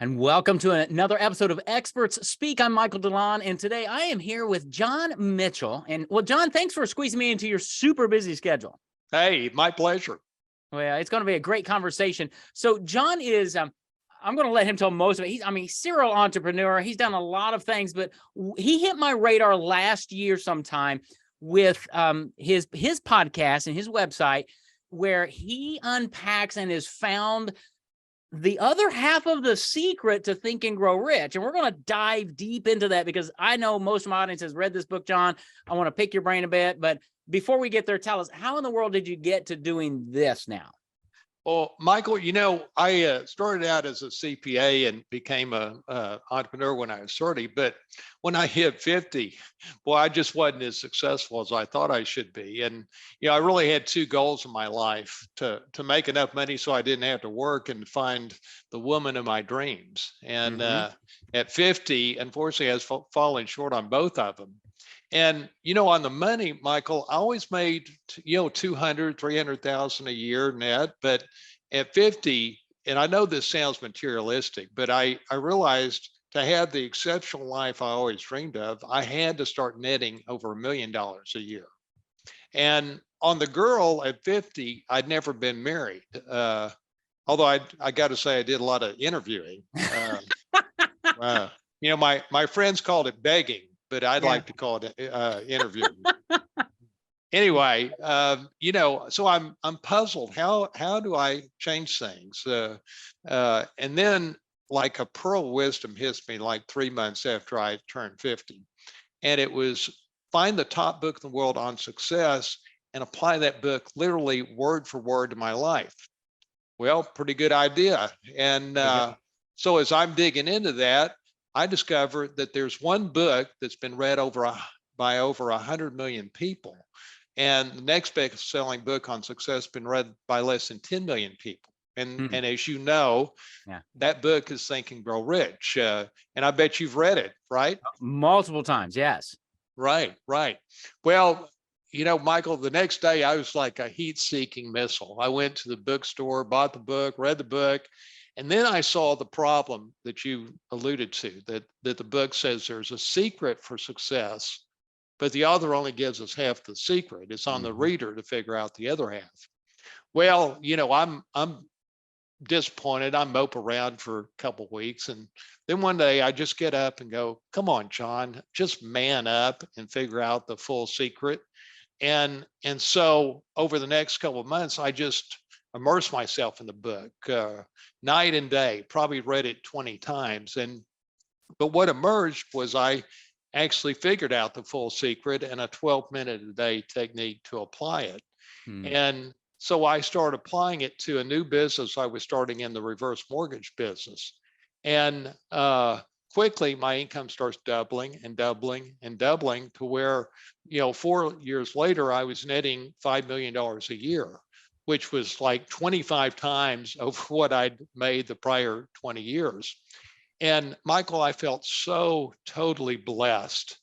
And welcome to another episode of Experts Speak. I'm Michael DeLon, and today I am here with John Mitchell. And well, John, thanks for squeezing me into your super busy schedule. Hey, my pleasure. Well, it's going to be a great conversation. So John is, I'm going to let him tell most of it. He's serial entrepreneur. He's done a lot of things, but he hit my radar last year sometime with his podcast and his website, where he unpacks and has found the other half of the secret to Think and Grow Rich. And we're going to dive deep into that because I know most of my audience has read this book, John. I want to pick your brain a bit. But before we get there, tell us, how in the world did you get to doing this now? Well, Michael, I started out as a CPA and became an entrepreneur when I was 30. But when I hit 50, boy, I just wasn't as successful as I thought I should be. And, I really had two goals in my life: to make enough money so I didn't have to work and find the woman of my dreams. And at 50, unfortunately, I was falling short on both of them. And, on the money, Michael, I always made, 200, 300,000 a year net. But at 50, and I know this sounds materialistic, but I realized to have the exceptional life I always dreamed of, I had to start netting over $1 million a year. And on the girl at 50, I'd never been married. Although I got to say, I did a lot of interviewing. My friends called it begging, but I'd like to call it interviewing. Anyway, so I'm puzzled. How do I change things? And then, like a pearl of wisdom hits me like 3 months after I turned 50, and it was find the top book in the world on success and apply that book literally word for word to my life. Well, pretty good idea. And so as I'm digging into that, I discovered that there's one book that's been read by over 100 million people. And the next best-selling book on success has been read by less than 10 million people. And as you know, that book is Think and Grow Rich. And I bet you've read it, right? Multiple times, yes. Right. Well, Michael, the next day I was like a heat-seeking missile. I went to the bookstore, bought the book, read the book. And then I saw the problem that you alluded to, that the book says there's a secret for success, but the author only gives us half the secret. It's on the reader to figure out the other half. Well, I'm disappointed. I mope around for a couple of weeks. And then one day I just get up and go, come on, John, just man up and figure out the full secret. And so over the next couple of months, I just immerse myself in the book night and day, probably read it 20 times. But what emerged was I actually figured out the full secret and a 12-minute a day technique to apply it. And so I started applying it to a new business I was starting in, the reverse mortgage business. And quickly my income starts doubling and doubling and doubling to where, 4 years later, I was netting $5 million a year, which was like 25 times over what I'd made the prior 20 years. And Michael, I felt so totally blessed.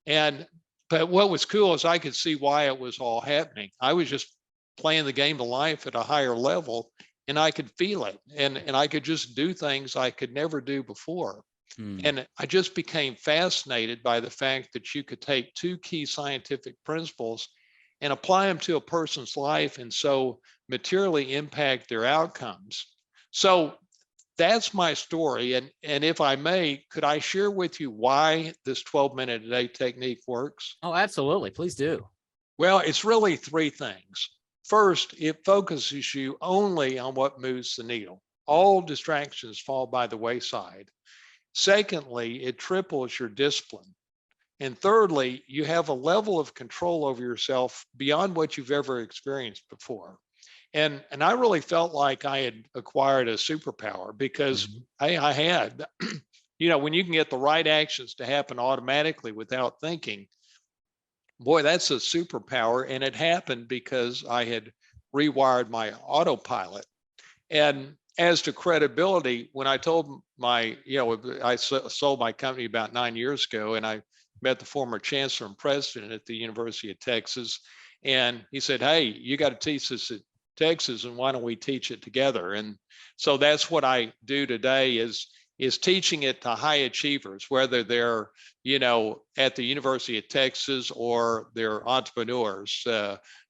But what was cool is I could see why it was all happening. I was just playing the game of life at a higher level, and I could feel it. And I could just do things I could never do before. And I just became fascinated by the fact that you could take two key scientific principles and apply them to a person's life and so materially impact their outcomes. So that's my story. And if I may, could I share with you why this 12-minute a day technique works? Oh, absolutely. Please do. Well, it's really three things. First, it focuses you only on what moves the needle. All distractions fall by the wayside. Secondly, it triples your discipline. And thirdly, you have a level of control over yourself beyond what you've ever experienced before. And I really felt like I had acquired a superpower because I had, when you can get the right actions to happen automatically without thinking, boy, that's a superpower. And it happened because I had rewired my autopilot. And as to credibility, when I told I sold my company about 9 years ago, and I met the former chancellor and president at the University of Texas. And he said, hey, you got to teach this at Texas, and why don't we teach it together? And so that's what I do today is is teaching it to high achievers, whether they're, you know, at the University of Texas or they're entrepreneurs,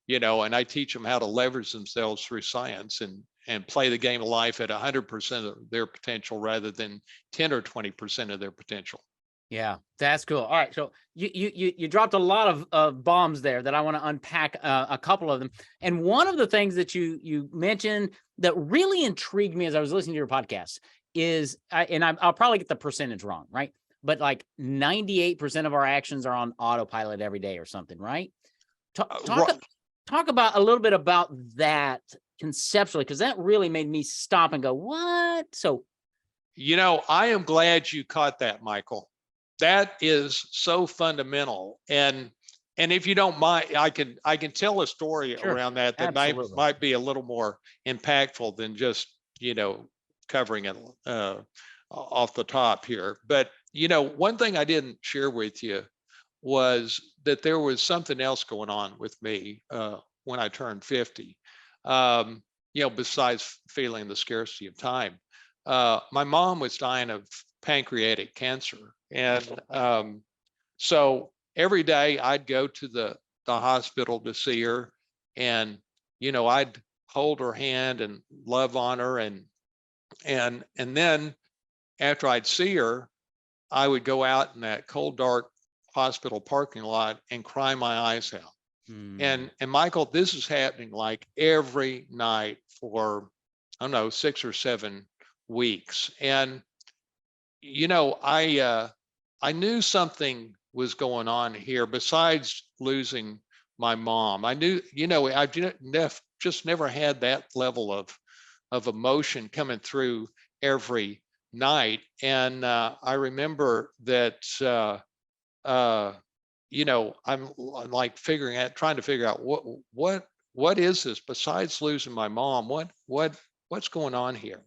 you know, and I teach them how to leverage themselves through science and play the game of life at 100% of their potential rather than 10 or 20% of their potential. Yeah, that's cool. All right, so you dropped a lot of bombs there that I want to unpack a couple of them. And one of the things that you mentioned that really intrigued me as I was listening to your podcast is, I'll probably get the percentage wrong, right? But like 98% of our actions are on autopilot every day or something, right? Talk about a little bit about that conceptually, because that really made me stop and go, what? So, you know, I am glad you caught that, Michael. That is so fundamental. And if you don't mind, I can tell a story sure, around that might be a little more impactful than just, you know, covering it off the top here. But, you know, one thing I didn't share with you was that there was something else going on with me when I turned 50. You know, besides feeling the scarcity of time, my mom was dying of pancreatic cancer. And so every day I'd go to the hospital to see her, and, you know, I'd hold her hand and love on her. And then after I'd see her, I would go out in that cold, dark hospital parking lot and cry my eyes out. And Michael, this is happening like every night for, I don't know, 6 or 7 weeks. And, you know, I knew something was going on here besides losing my mom. I knew, you know, I just never had that level of emotion coming through every night. And I remember that, you know, I'm like trying to figure out what is this besides losing my mom? What's going on here?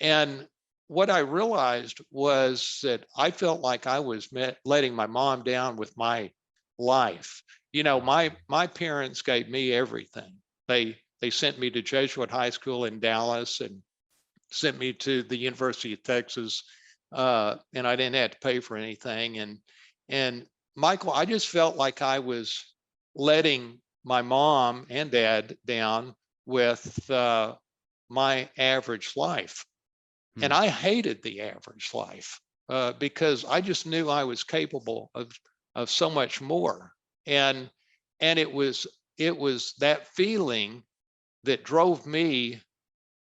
And what I realized was that I felt like I was letting my mom down with my life. You know, my parents gave me everything. They sent me to Jesuit High School in Dallas and sent me to the University of Texas, and I didn't have to pay for anything. And Michael, I just felt like I was letting my mom and dad down with my average life. And I hated the average life because I just knew I was capable of so much more. And it was that feeling that drove me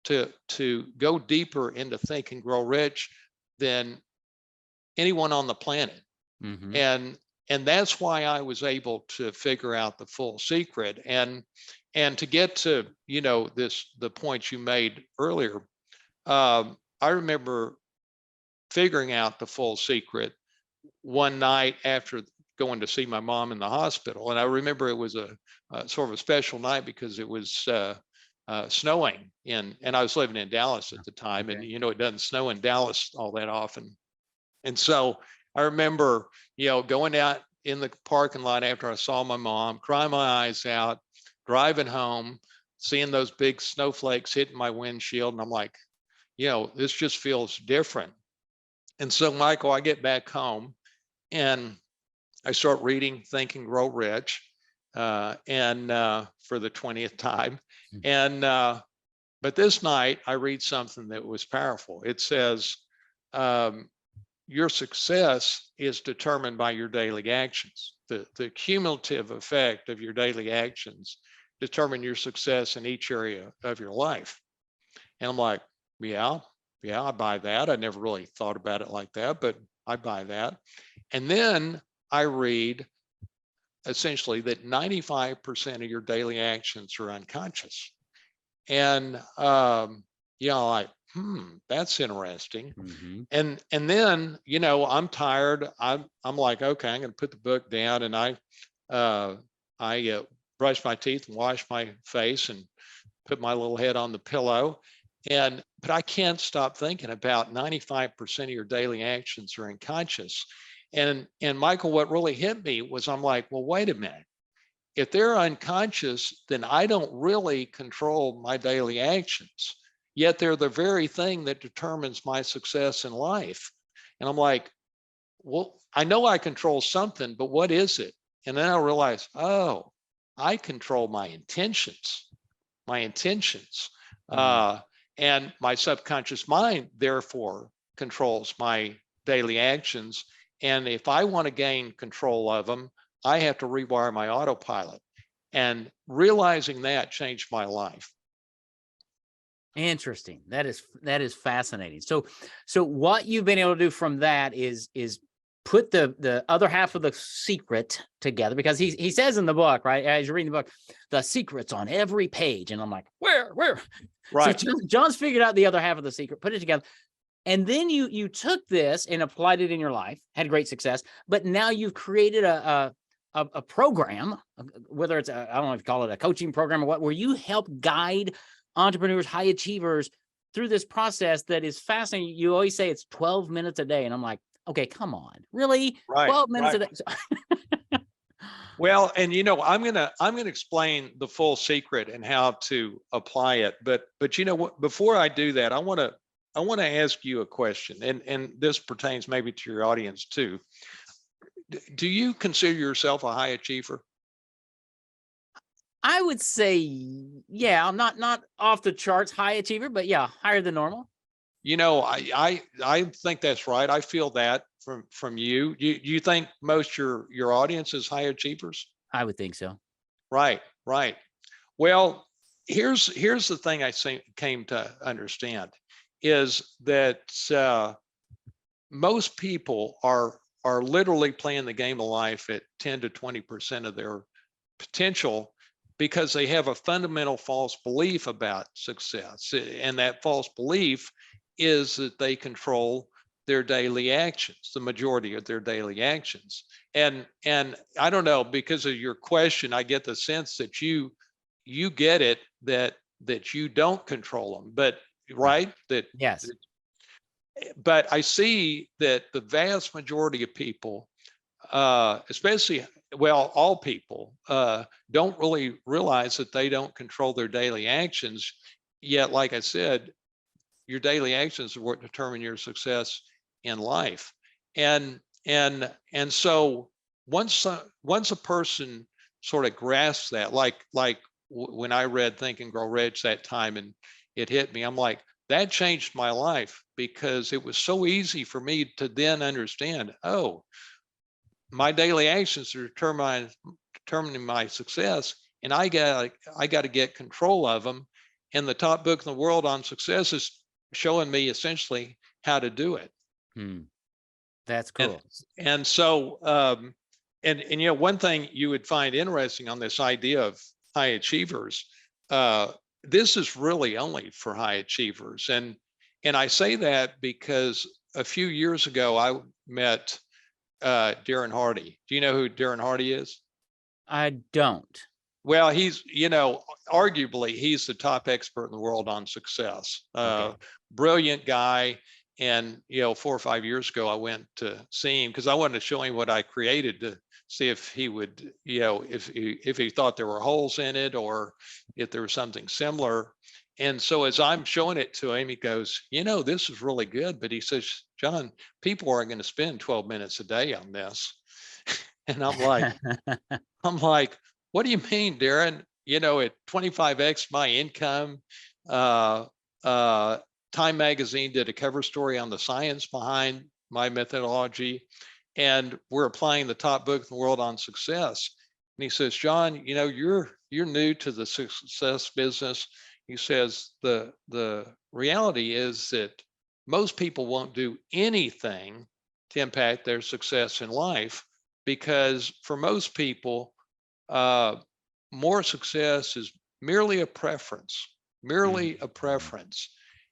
to go deeper into Think and Grow Rich than anyone on the planet. And that's why I was able to figure out the full secret. And to get to, you know, the point you made earlier, I remember figuring out the full secret one night after going to see my mom in the hospital. And I remember it was a sort of a special night because it was snowing, and I was living in Dallas at the time. Okay. And, you know, it doesn't snow in Dallas all that often. And so I remember, you know, going out in the parking lot after I saw my mom, crying my eyes out, driving home, seeing those big snowflakes hitting my windshield. And I'm like, you know, this just feels different. And so, Michael, I get back home and I start reading Think and Grow Rich, and for the 20th time. And but this night I read something that was powerful. It says, your success is determined by your daily actions. The cumulative effect of your daily actions determine your success in each area of your life. And I'm like, yeah, I buy that. I never really thought about it like that, but I buy that. And then I read essentially that 95% of your daily actions are unconscious. And you know, like, that's interesting. And then, you know, I'm tired. I'm like, okay, I'm going to put the book down, and I brush my teeth and wash my face and put my little head on the pillow. But I can't stop thinking about 95% of your daily actions are unconscious. And Michael, what really hit me was, I'm like, well, wait a minute. If they're unconscious, then I don't really control my daily actions. yet they're the very thing that determines my success in life. And I'm like, well, I know I control something, but what is it? And then I realize, oh, I control my intentions, my intentions. And my subconscious mind, therefore, controls my daily actions. And if I want to gain control of them, I have to rewire my autopilot. And realizing that changed my life. Interesting. That is fascinating. So what you've been able to do from that is put the other half of The Secret together, because he says in the book, right, as you're reading the book, the secret's on every page, and I'm like, where? Right. So John's figured out the other half of The Secret, put it together, and then you took this and applied it in your life, had great success, but now you've created a program, whether it's I don't know if you call it a coaching program or what, where you help guide entrepreneurs, high achievers through this process that is fascinating. You always say it's 12 minutes a day, and I'm like, okay, come on, really? Right. 12 minutes a day? Well, and I'm gonna explain the full secret and how to apply it. But what? Before I do that, I want to ask you a question, and this pertains maybe to your audience too. Do you consider yourself a high achiever? I would say, yeah, I'm not off the charts high achiever, but yeah, higher than normal. I think that's right. I feel that from you. You think most your audience is high achievers? I would think so. Right. Well, here's the thing I came to understand is that most people are literally playing the game of life at 10 to 20% of their potential, because they have a fundamental false belief about success. And that false belief is that they control their daily actions, the majority of their daily actions. And I don't know, because of your question, I get the sense that you get it, that you don't control them, but right? Yes. But I see that the vast majority of people, especially, well, all people, don't really realize that they don't control their daily actions. Yet, like I said, your daily actions are what determine your success in life. And so once a person sort of grasps that, like when I read Think and Grow Rich that time, and it hit me, I'm like, that changed my life, because it was so easy for me to then understand, oh, my daily actions are determining my success, and I got to get control of them. And the top book in the world on success is showing me essentially how to do it. That's cool. And so and one thing you would find interesting on this idea of high achievers, this is really only for high achievers. And I say that because a few years ago I met Darren Hardy. Do you know who Darren Hardy is? I don't. Well, he's, arguably he's the top expert in the world on success. Okay. Brilliant guy. And, 4 or 5 years ago, I went to see him because I wanted to show him what I created, to see if he would, if he thought there were holes in it, or if there was something similar. And so as I'm showing it to him, he goes, this is really good. But he says, John, people aren't going to spend 12 minutes a day on this. And I'm like, what do you mean, Darren? At 25x my income, Time Magazine did a cover story on the science behind my methodology, and we're applying the top book in the world on success. And he says, John, you're new to the success business. He says, the reality is that most people won't do anything to impact their success in life, because for most people, more success is merely a preference, merely a preference.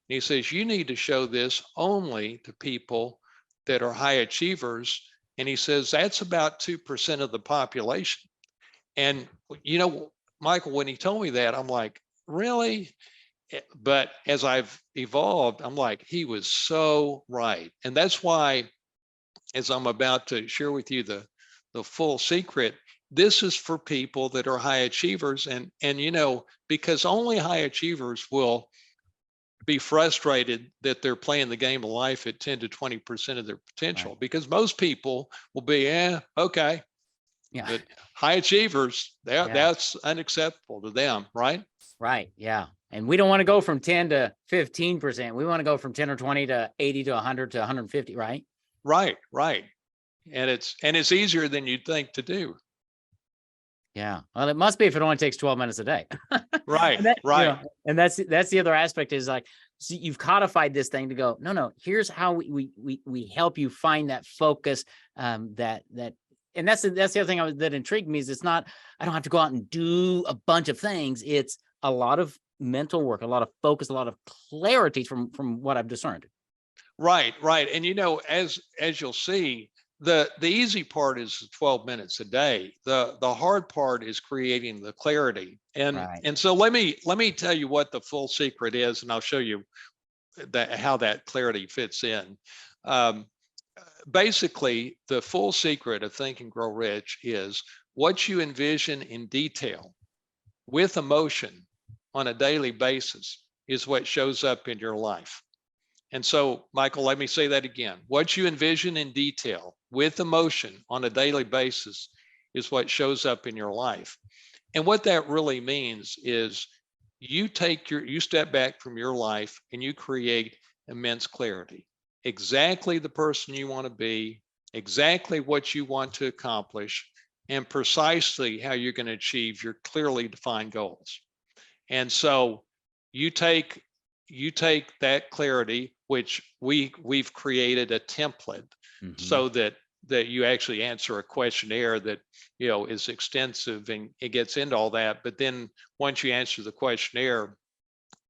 And he says, you need to show this only to people that are high achievers. And he says, that's about 2% of the population. And, Michael, when he told me that, I'm like, really? But as I've evolved, I'm like, he was so right. And that's why, as I'm about to share with you the full secret, this is for people that are high achievers. And because only high achievers will be frustrated that they're playing the game of life at 10 to 20% of their potential, Right. because most people will be, okay. Yeah. But high achievers, Yeah. that's unacceptable to them, right? Right. Yeah. And we don't want to go from 10 to 15%. We want to go from 10 or 20 to 80 to 100 to 150, right? Right, right. And it's easier than you'd think to do. Yeah. Well, it must be if it only takes 12 minutes a day. Right, And that, right. and that's the other aspect is like, so you've codified this thing to go, no, here's how we help you find that focus, and that's the other thing that intrigued me is it's not, I don't have to go out and do a bunch of things. It's a lot of mental work, a lot of focus, a lot of clarity from what I've discerned. Right, right. And as you'll see, the easy part is 12 minutes a day. The hard part is creating the clarity. And Right. so let me tell you what the full secret is, and I'll show you how that clarity fits in. Basically, the full secret of Think and Grow Rich is what you envision in detail with emotion on a daily basis is what shows up in your life. And so, Michael, let me say that again. What you envision in detail with emotion on a daily basis is what shows up in your life. And what that really means is you step back from your life and you create immense clarity. Exactly the person you want to be, exactly what you want to accomplish, and precisely how you're going to achieve your clearly defined goals. And so you take that clarity, which we've created a template so that you actually answer a questionnaire that is extensive and it gets into all that. But then once you answer the questionnaire,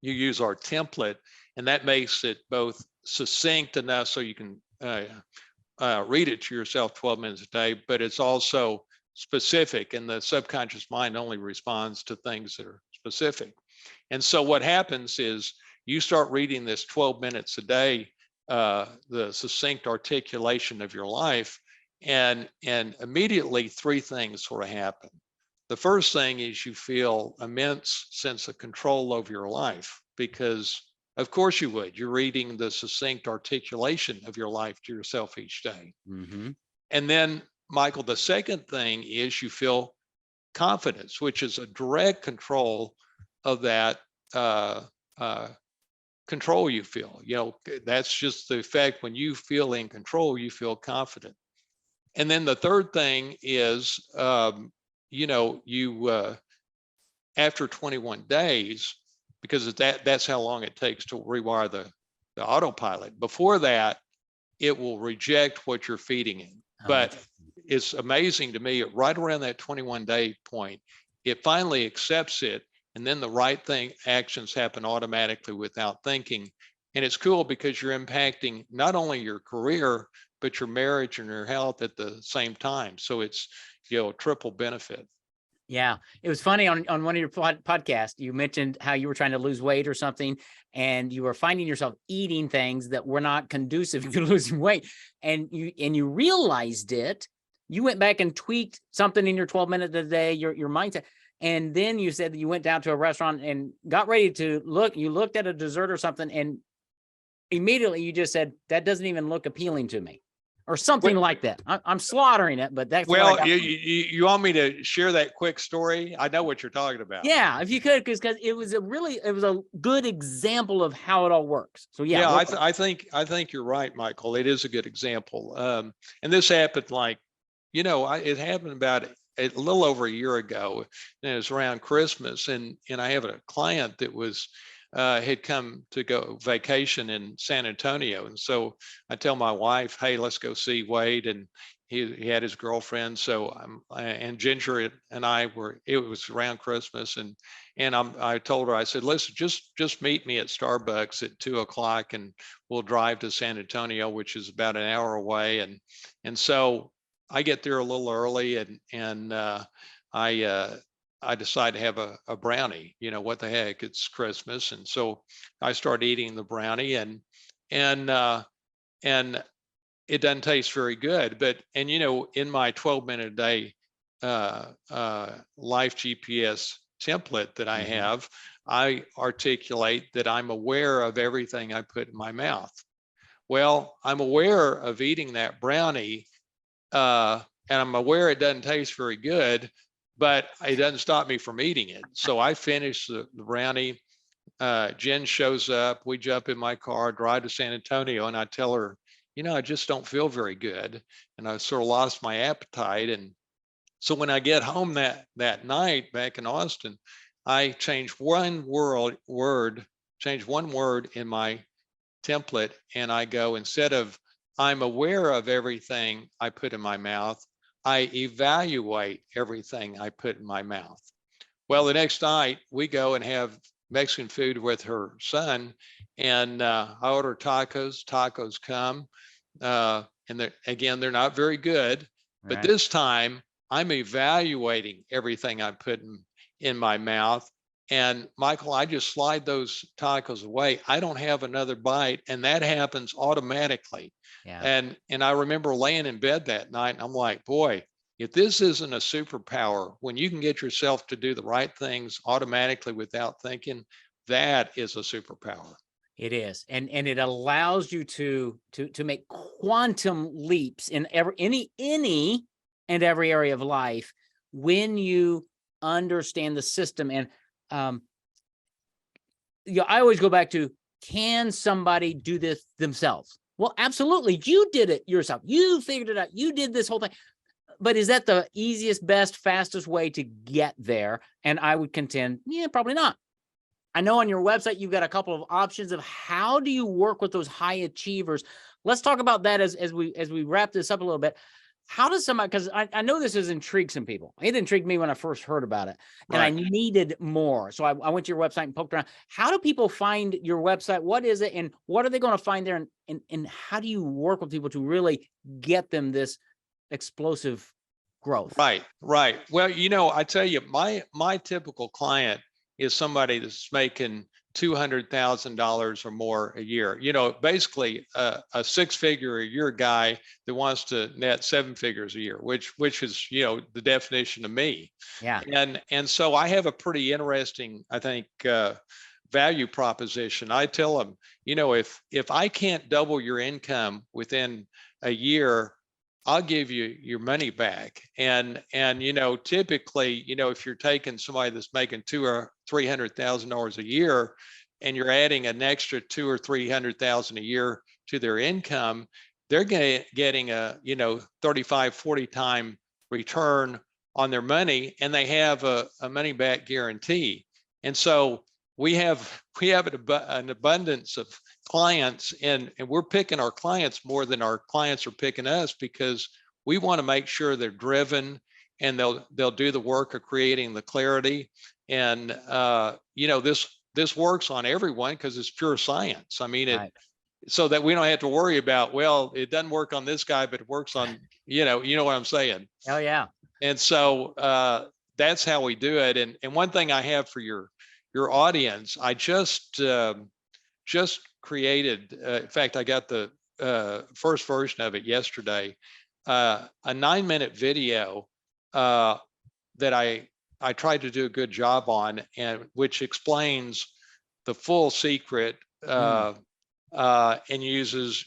you use our template, and that makes it both succinct enough so you can read it to yourself 12 minutes a day, but it's also specific, and the subconscious mind only responds to things that are specific. And so what happens is you start reading this 12 minutes a day, the succinct articulation of your life, and immediately three things sort of happen. The first thing is you feel immense sense of control over your life, because of course you would. You're reading the succinct articulation of your life to yourself each day. And then, Michael, the second thing is you feel confidence, which is a direct control of that control you feel. That's just the effect. When you feel in control, you feel confident. And then the third thing is, after 21 days, because that's how long it takes to rewire the autopilot. Before that, it will reject what you're feeding it. But it's amazing to me, right around that 21-day point, it finally accepts it, and then the right actions happen automatically without thinking. And it's cool because you're impacting not only your career, but your marriage and your health at the same time. So it's, a triple benefit. Yeah, it was funny on one of your podcasts, you mentioned how you were trying to lose weight or something, and you were finding yourself eating things that were not conducive to losing weight, and you realized it. You went back and tweaked something in your 12 minutes a day, your mindset, and then you said that you went down to a restaurant and got ready to look. You looked at a dessert or something, and immediately you just said, "That doesn't even look appealing to me." Or something like that. I'm slaughtering it, but that's well. You want me to share that quick story? I know what you're talking about. Yeah, if you could, because it was a good example of how it all works. So yeah, I think you're right, Michael. It is a good example. And this happened it happened about a little over a year ago, and it was around Christmas, and I have a client that was had come to go vacation in San Antonio. And so I tell my wife, hey, let's go see Wade. And he had his girlfriend. So and Ginger and I it was around Christmas. And I told her, I said, listen, just meet me at Starbucks at 2:00 and we'll drive to San Antonio, which is about an hour away. And so I get there a little early, and I decided to have a brownie. What the heck, it's Christmas. And so I started eating the brownie, and it doesn't taste very good. But in my 12-minute a day life GPS template that I have, I articulate that I'm aware of everything I put in my mouth. Well, I'm aware of eating that brownie, and I'm aware it doesn't taste very good, but it doesn't stop me from eating it. So I finish the brownie. Jen shows up. We jump in my car, drive to San Antonio, and I tell her, I just don't feel very good, and I sort of lost my appetite. And so when I get home that night back in Austin, I change change one word in my template, and I go, instead of I'm aware of everything I put in my mouth, I evaluate everything I put in my mouth. Well, the next night we go and have Mexican food with her son, and I order tacos. Tacos come, and they're not very good, but Right. this time I'm evaluating everything I put in my mouth. And Michael, I just slide those tacos away. I don't have another bite, and that happens automatically. Yeah. And I remember laying in bed that night, and I'm like, boy, if this isn't a superpower, when you can get yourself to do the right things automatically without thinking, that is a superpower. It is, and it allows you to make quantum leaps in any and every area of life when you understand the system. And I always go back to, can somebody do this themselves? Well, absolutely. You did it yourself. You figured it out. You did this whole thing. But is that the easiest, best, fastest way to get there? And I would contend, yeah, probably not. I know on your website, you've got a couple of options of how do you work with those high achievers. Let's talk about that as we wrap this up a little bit. How does somebody, because I know this has intrigued some people. It intrigued me when I first heard about it, and I needed more. So I went to your website and poked around. How do people find your website? What is it? And what are they going to find there? And how do you work with people to really get them this explosive growth? Right. Well, I tell you, my typical client is somebody that's making $200,000 or more a year. Basically a six-figure a year guy that wants to net seven figures a year, which is the definition of me. Yeah. And so I have a pretty interesting, I think, value proposition. I tell them, if I can't double your income within a year, I'll give you your money back. And typically, if you're taking somebody that's making $200,000 or $300,000 a year, and you're adding an extra $200,000 or $300,000 a year to their income, they're getting a 35, 40 time return on their money, and they have a money back guarantee. And so we have an abundance of clients, and we're picking our clients more than our clients are picking us, because we want to make sure they're driven, and they'll do the work of creating the clarity. And this works on everyone because it's pure science. I mean, Right. So that we don't have to worry about, well, it doesn't work on this guy, but it works on, you know what I'm saying? Oh yeah. And so that's how we do it. And one thing I have for your audience, I just created, in fact, I got the first version of it yesterday, a 9-minute video that I tried to do a good job on, and which explains the full secret and uses,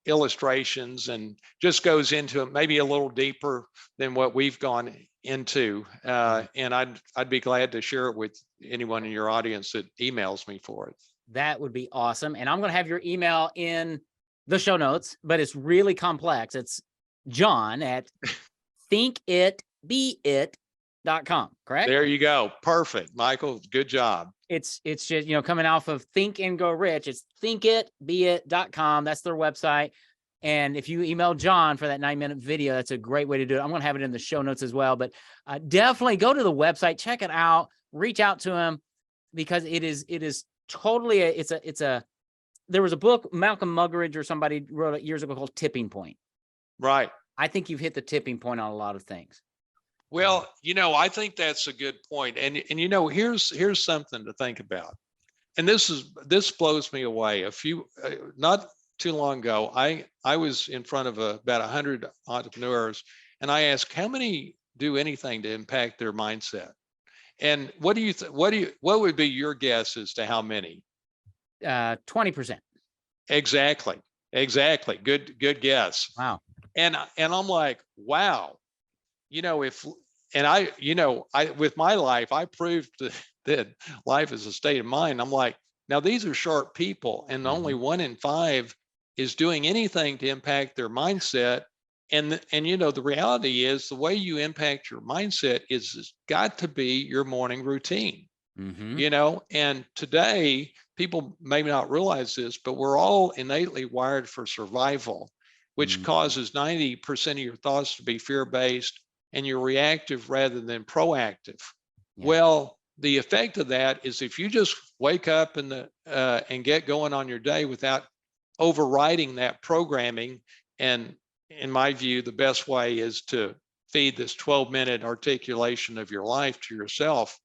illustrations, and just goes into it maybe a little deeper than what we've gone into. And I'd be glad to share it with anyone in your audience that emails me for it. That would be awesome. And I'm going to have your email in the show notes, but it's really complex. It's John at thinkitbeeit.com, correct? There you go. Perfect, Michael. Good job. It's just, coming off of Think and Go Rich. It's thinkitbeeit.com. That's their website. And if you email John for that 9-minute video, that's a great way to do it. I'm going to have it in the show notes as well, but definitely go to the website, check it out, reach out to him, because it is totally there was a book, Malcolm Muggeridge or somebody wrote it years ago called Tipping Point. Right. I think you've hit the tipping point on a lot of things. Well, I think that's a good point. And here's something to think about. And this blows me away. Not too long ago, I was in front of about 100 entrepreneurs, and I asked, how many do anything to impact their mindset? And what would be your guess as to how many? 20%. Exactly. Exactly. Good guess. Wow. And I'm like, wow, with my life, I proved that life is a state of mind. I'm like, now these are sharp people, and only 1 in 5 is doing anything to impact their mindset. And the reality is the way you impact your mindset is got to be your morning routine. And today people may not realize this, but we're all innately wired for survival, which causes 90% of your thoughts to be fear-based, and you're reactive rather than proactive. Yeah. Well, the effect of that is if you just wake up and get going on your day without overriding that programming, and in my view, the best way is to feed this 12-minute articulation of your life to yourself,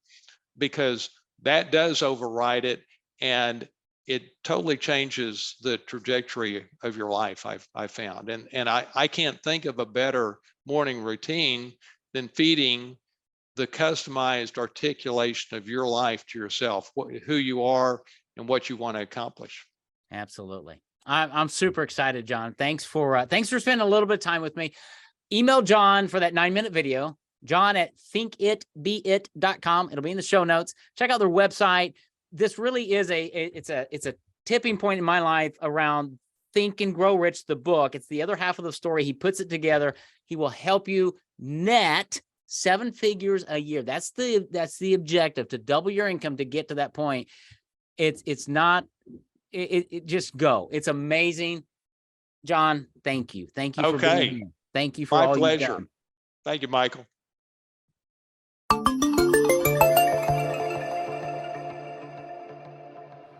because that does override it, and it totally changes the trajectory of your life. I've found, and I can't think of a better morning routine than feeding the customized articulation of your life to yourself, who you are and what you want to accomplish. Absolutely. I'm super excited, John. Thanks for spending a little bit of time with me. Email John for that 9-minute video, john@thinkitbeit.com. It'll be in the show notes. Check out their website. This really is it's a tipping point in my life around Think and Grow Rich, the book. It's the other half of the story. He puts it together. He will help you net 7 figures a year. That's the objective, to double your income to get to that point. It's not, it just go. It's amazing. John, thank you. Thank you for being here. Thank you for My all pleasure. you've done. Thank you, Michael.